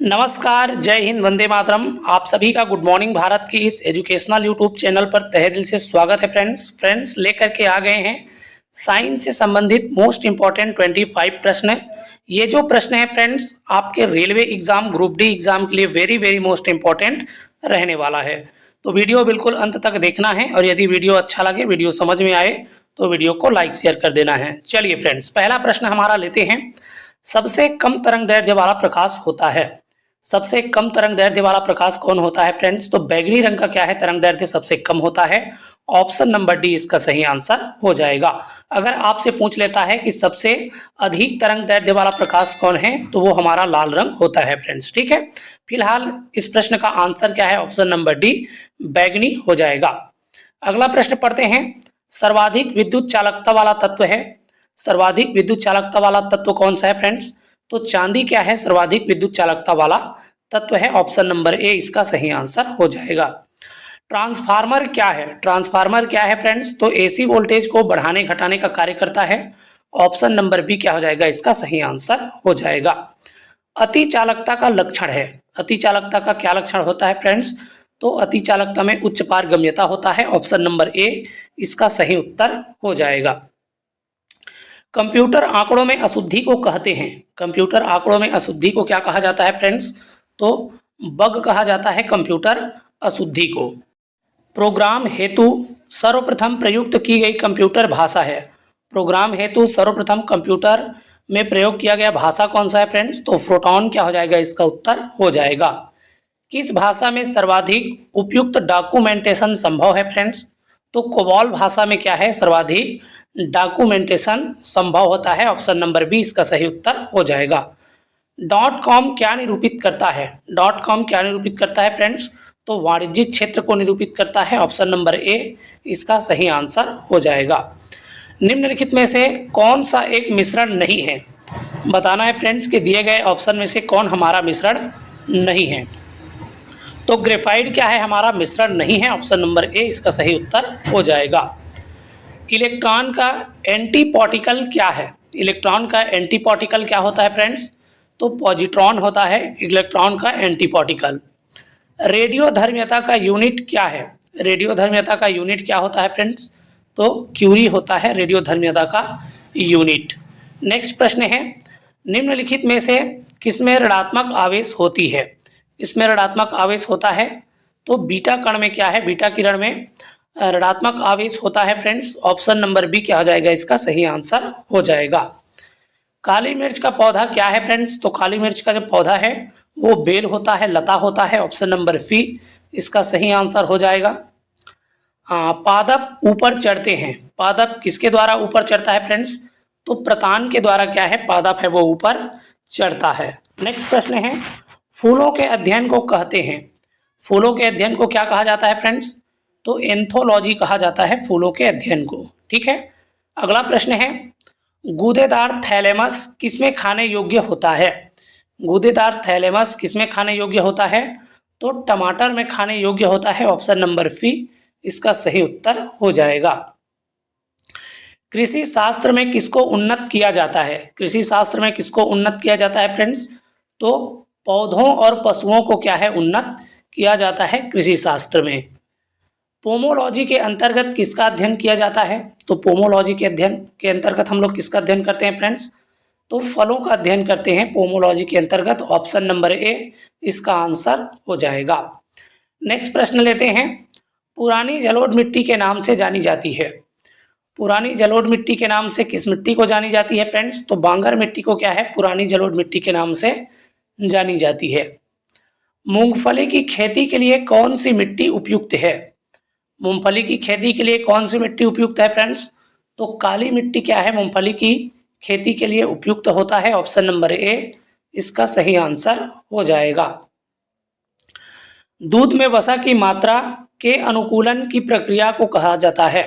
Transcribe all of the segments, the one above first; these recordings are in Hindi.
नमस्कार, जय हिंद, वंदे मातरम। आप सभी का गुड मॉर्निंग भारत की इस एजुकेशनल यूट्यूब चैनल पर तहे दिल से स्वागत है। फ्रेंड्स लेकर के आ गए हैं साइंस से संबंधित मोस्ट इंपॉर्टेंट 25 प्रश्न। ये जो प्रश्न है फ्रेंड्स, आपके railway exam group D exam के लिए वेरी वेरी मोस्ट इंपॉर्टेंट रहने वाला है। तो वीडियो बिल्कुल अंत तक देखना है और यदि वीडियो अच्छा लगे, वीडियो समझ में आए तो वीडियो को लाइक शेयर कर देना है। चलिए फ्रेंड्स, पहला प्रश्न हमारा लेते हैं। सबसे कम तरंग दैर्ध्य वाला प्रकाश होता है। सबसे कम तरंग दैर्ध्य वाला प्रकाश कौन होता है फ्रेंड्स? तो बैगनी रंग का क्या है, तरंग दैर्ध्य सबसे कम होता है। ऑप्शन नंबर डी इसका सही आंसर हो जाएगा। अगर आपसे पूछ लेता है कि सबसे अधिक तरंग दैर्ध्य वाला प्रकाश कौन है, तो वो हमारा लाल रंग होता है फ्रेंड्स। ठीक है, फिलहाल इस प्रश्न का आंसर क्या है? ऑप्शन नंबर डी बैगनी हो जाएगा। अगला प्रश्न पढ़ते हैं। सर्वाधिक विद्युत चालकता वाला तत्व है। सर्वाधिक विद्युत चालकता वाला तत्व कौन सा है फ्रेंड्स? तो चांदी क्या है सर्वाधिक विद्युत चालकता वाला तत्व है। ऑप्शन नंबर ए इसका सही आंसर हो जाएगा। ट्रांसफार्मर क्या है? ट्रांसफार्मर क्या है फ्रेंड्स? तो एसी वोल्टेज को बढ़ाने घटाने का कार्य करता है। ऑप्शन नंबर बी क्या हो जाएगा? इसका सही आंसर हो जाएगा। अति चालकता का लक्षण है। अति चालकता का क्या लक्षण होता है फ्रेंड्स? तो अति चालकता में उच्च पारगम्यता होता है। ऑप्शन नंबर ए इसका सही उत्तर हो जाएगा। कंप्यूटर आंकड़ों में अशुद्धि को कहते हैं। कंप्यूटर आंकड़ों में अशुद्धि को क्या कहा जाता है फ्रेंड्स? तो बग कहा जाता है कंप्यूटर अशुद्धि को। प्रोग्राम हेतु सर्वप्रथम प्रयुक्त की गई कंप्यूटर भाषा है। प्रोग्राम हेतु सर्वप्रथम कंप्यूटर में प्रयोग किया गया भाषा कौन सा है फ्रेंड्स? तो फोरट्रॉन क्या हो जाएगा? इसका उत्तर हो जाएगा। किस भाषा में सर्वाधिक उपयुक्त डॉक्यूमेंटेशन संभव है फ्रेंड्स? तो कोबॉल भाषा में क्या है सर्वाधिक डॉक्यूमेंटेशन संभव होता है। ऑप्शन नंबर बी इसका सही उत्तर हो जाएगा। डॉट कॉम क्या निरूपित करता है? डॉट कॉम क्या निरूपित करता है फ्रेंड्स? तो वाणिज्यिक क्षेत्र को निरूपित करता है। ऑप्शन नंबर ए इसका सही आंसर हो जाएगा। निम्नलिखित में से कौन सा एक मिश्रण नहीं है? बताना है फ्रेंड्स कि दिए गए ऑप्शन में से कौन हमारा मिश्रण नहीं है। तो ग्रेफाइट क्या है हमारा मिश्रण नहीं है। ऑप्शन नंबर ए इसका सही उत्तर हो जाएगा। इलेक्ट्रॉन का एंटीपार्टिकल क्या है? इलेक्ट्रॉन का एंटीपार्टिकल क्या होता है फ्रेंड्स? तो पॉजिट्रॉन होता है इलेक्ट्रॉन का एंटीपार्टिकल। रेडियोधर्मिता का यूनिट क्या है? रेडियोधर्मिता का यूनिट क्या होता है फ्रेंड्स? तो क्यूरी होता है रेडियोधर्मिता का यूनिट। नेक्स्ट प्रश्न है। निम्नलिखित में से किसमें ऋणात्मक आवेश होती है? इसमें ऋणात्मक आवेश होता है। तो बीटा कण में क्या है? बीटा किरण में ऋणात्मक आवेश होता है फ्रेंड्स। ऑप्शन नंबर बी क्या हो जाएगा? इसका सही आंसर हो जाएगा। काली मिर्च का पौधा क्या है फ्रेंड्स? तो काली मिर्च का जो पौधा है वो बेल होता है, लता होता है। ऑप्शन नंबर सी इसका सही आंसर हो जाएगा। पादप ऊपर चढ़ते हैं। पादप किसके द्वारा ऊपर चढ़ता है फ्रेंड्स? तो प्रतान के द्वारा क्या है पादप है वो ऊपर चढ़ता है। नेक्स्ट प्रश्न है। फूलों के अध्ययन को कहते हैं। फूलों के अध्ययन को क्या कहा जाता है फ्रेंड्स? तो एंथोलॉजी कहा जाता है फूलों के अध्ययन को। ठीक है, अगला प्रश्न है। गूदेदार थैलेमस किसमें खाने योग्य होता है? गूदेदार थैलेमस किसमें खाने योग्य होता है? तो टमाटर में खाने योग्य होता है। ऑप्शन नंबर सी इसका सही उत्तर हो जाएगा। कृषि शास्त्र में किसको उन्नत किया जाता है? कृषि शास्त्र में किसको उन्नत किया जाता है फ्रेंड्स? तो पौधों और पशुओं को क्या है उन्नत किया जाता है कृषि शास्त्र में। पोमोलॉजी के अंतर्गत किसका अध्ययन किया जाता है? तो पोमोलॉजी के अध्ययन के अंतर्गत हम लोग किसका अध्ययन करते हैं फ्रेंड्स? तो फलों का अध्ययन करते हैं पोमोलॉजी के अंतर्गत। ऑप्शन नंबर ए इसका आंसर हो जाएगा। नेक्स्ट प्रश्न लेते हैं। पुरानी जलोढ़ मिट्टी के नाम से जानी जाती है। पुरानी जलोढ़ मिट्टी के नाम से किस मिट्टी को जानी जाती है फ्रेंड्स? तो बांगर मिट्टी को क्या है पुरानी जलोढ़ मिट्टी के नाम से जानी जाती है। मूंगफली की खेती के लिए कौन सी मिट्टी उपयुक्त है? मूंगफली की खेती के लिए कौन सी मिट्टी उपयुक्त है फ्रेंड्स? तो काली मिट्टी क्या है मूंगफली की खेती के लिए उपयुक्त होता है। ऑप्शन नंबर ए इसका सही आंसर हो जाएगा। दूध में वसा की मात्रा के अनुकूलन की प्रक्रिया को कहा जाता है।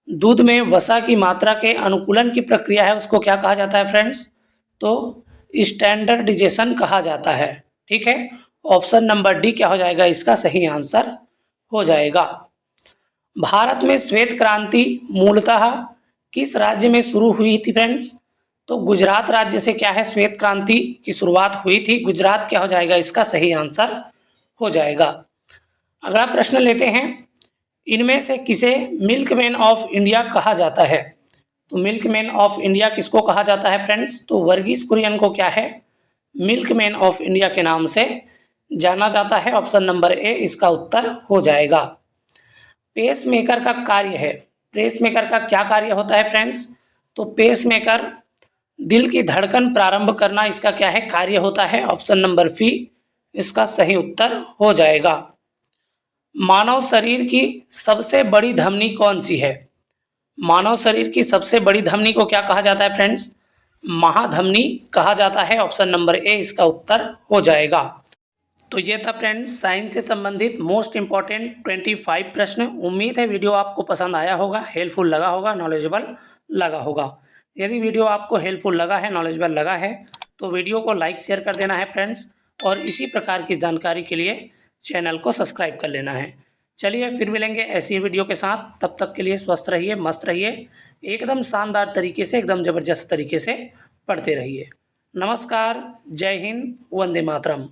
दूध में वसा की मात्रा के अनुकूलन की प्रक्रिया है उसको क्या कहा जाता है फ्रेंड्स? तो स्टैंडर्डिजेशन कहा जाता है। ठीक है, ऑप्शन नंबर डी क्या हो जाएगा? इसका सही आंसर हो जाएगा। भारत में श्वेत क्रांति मूलतः किस राज्य में शुरू हुई थी फ्रेंड्स? तो गुजरात राज्य से क्या है, श्वेत क्रांति की शुरुआत हुई थी। गुजरात क्या हो जाएगा, इसका सही आंसर हो जाएगा। अगला प्रश्न लेते हैं, इनमें से किसे मिल्कमैन ऑफ इंडिया कहा जाता है। तो मिल्कमैन ऑफ इंडिया किसको कहा जाता है फ्रेंड्स, तो वर्गीस कुरियन को क्या है, मिल्कमैन ऑफ इंडिया के नाम से जाना जाता है। ऑप्शन नंबर ए इसका उत्तर हो जाएगा। पेसमेकर का कार्य है, पेसमेकर का क्या कार्य होता है फ्रेंड्स, तो पेसमेकर दिल की धड़कन प्रारंभ करना इसका क्या है, कार्य होता है। ऑप्शन नंबर सी इसका सही उत्तर हो जाएगा। मानव शरीर की सबसे बड़ी धमनी कौन सी है। मानव शरीर की सबसे बड़ी धमनी को क्या कहा जाता है फ्रेंड्स, महाधमनी कहा जाता है। ऑप्शन नंबर ए इसका उत्तर हो जाएगा। तो ये था फ्रेंड्स साइंस से संबंधित मोस्ट इंपॉर्टेंट 25 प्रश्न। उम्मीद है वीडियो आपको पसंद आया होगा, हेल्पफुल लगा होगा, नॉलेजेबल लगा होगा। यदि वीडियो आपको हेल्पफुल लगा है, नॉलेजेबल लगा है, तो वीडियो को लाइक शेयर कर देना है फ्रेंड्स, और इसी प्रकार की जानकारी के लिए चैनल को सब्सक्राइब कर लेना है। चलिए फिर मिलेंगे ऐसी वीडियो के साथ, तब तक के लिए स्वस्थ रहिए, मस्त रहिए, एकदम शानदार तरीके से, एकदम ज़बरदस्त तरीके से पढ़ते रहिए। नमस्कार, जय हिंद, वंदे मातरम।